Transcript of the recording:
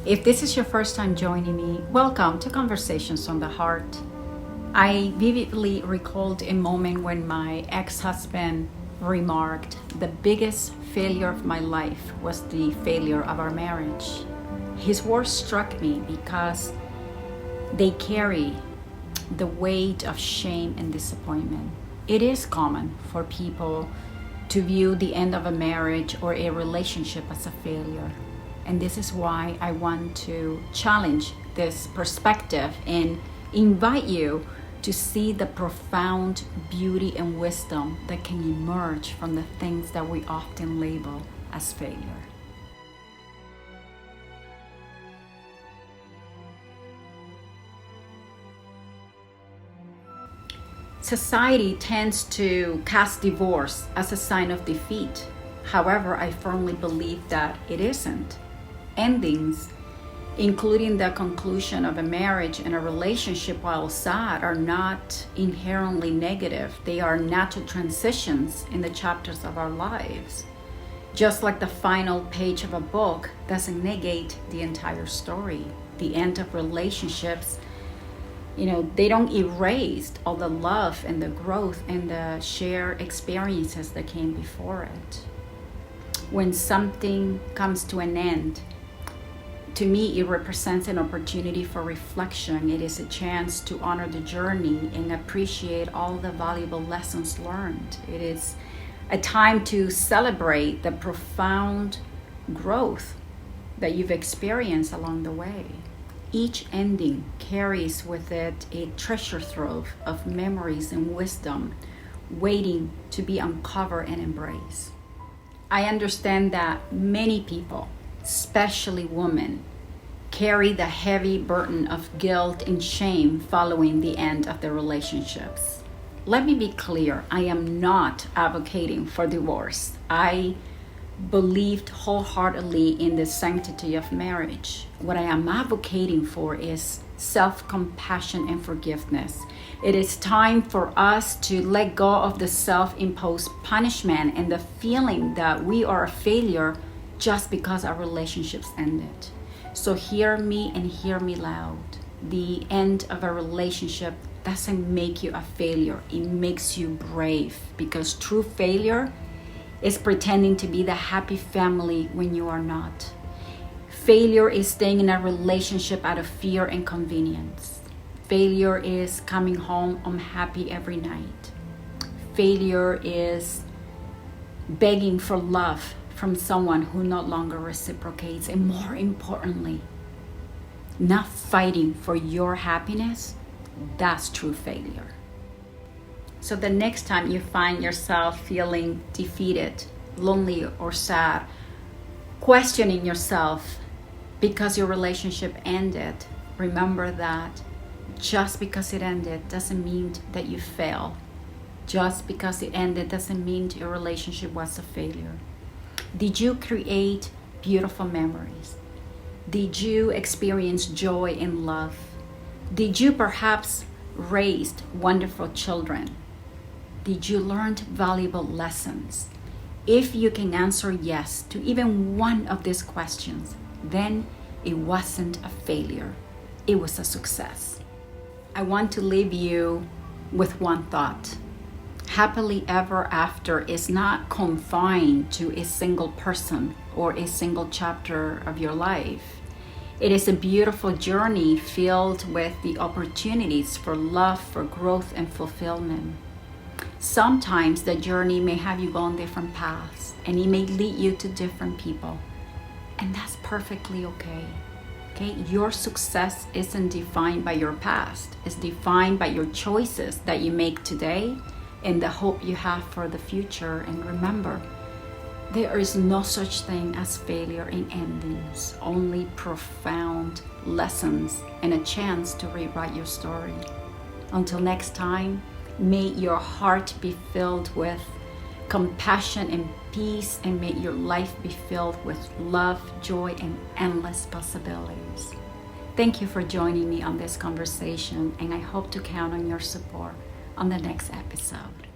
If this is your first time joining me, welcome to Conversations on the Heart. I vividly recalled a moment when my ex-husband remarked, "The biggest failure of my life was the failure of our marriage." His words struck me because they carry the weight of shame and disappointment. It is common for people to view the end of a marriage or a relationship as a failure. And this is why I want to challenge this perspective and invite you to see the profound beauty and wisdom that can emerge from the things that we often label as failure. Society tends to cast divorce as a sign of defeat. However, I firmly believe that it isn't. Endings, including the conclusion of a marriage and a relationship, while sad, are not inherently negative. They are natural transitions in the chapters of our lives. Just like the final page of a book doesn't negate the entire story. The end of relationships, they don't erase all the love and the growth and the shared experiences that came before it. When something comes to an end, to me, it represents an opportunity for reflection. It is a chance to honor the journey and appreciate all the valuable lessons learned. It is a time to celebrate the profound growth that you've experienced along the way. Each ending carries with it a treasure trove of memories and wisdom waiting to be uncovered and embraced. I understand that many people, especially women, carry the heavy burden of guilt and shame following the end of their relationships. Let me be clear, I am not advocating for divorce. I believed wholeheartedly in the sanctity of marriage. What I am advocating for is self-compassion and forgiveness. It is time for us to let go of the self-imposed punishment and the feeling that we are a failure just because our relationships ended. So hear me and hear me loud. The end of a relationship doesn't make you a failure. It makes you brave, because true failure is pretending to be the happy family when you are not. Failure is staying in a relationship out of fear and convenience. Failure is coming home unhappy every night. Failure is begging for love from someone who no longer reciprocates. And more importantly, not fighting for your happiness. That's true failure. So the next time you find yourself feeling defeated, lonely, or sad, questioning yourself because your relationship ended, remember that just because it ended doesn't mean that you failed. Just because it ended doesn't mean your relationship was a failure. Did you create beautiful memories? Did you experience joy and love? Did you perhaps raise wonderful children? Did you learn valuable lessons? If you can answer yes to even one of these questions, then it wasn't a failure. It was a success. I want to leave you with one thought. Happily ever after is not confined to a single person or a single chapter of your life. It is a beautiful journey filled with the opportunities for love, for growth, and fulfillment. Sometimes the journey may have you go on different paths, and it may lead you to different people. And that's perfectly okay. Your success isn't defined by your past. It's defined by your choices that you make today and the hope you have for the future. And remember, there is no such thing as failure in endings, only profound lessons and a chance to rewrite your story. Until next time, may your heart be filled with compassion and peace, and may your life be filled with love, joy, and endless possibilities. Thank you for joining me on this conversation, and I hope to count on your support on the next episode.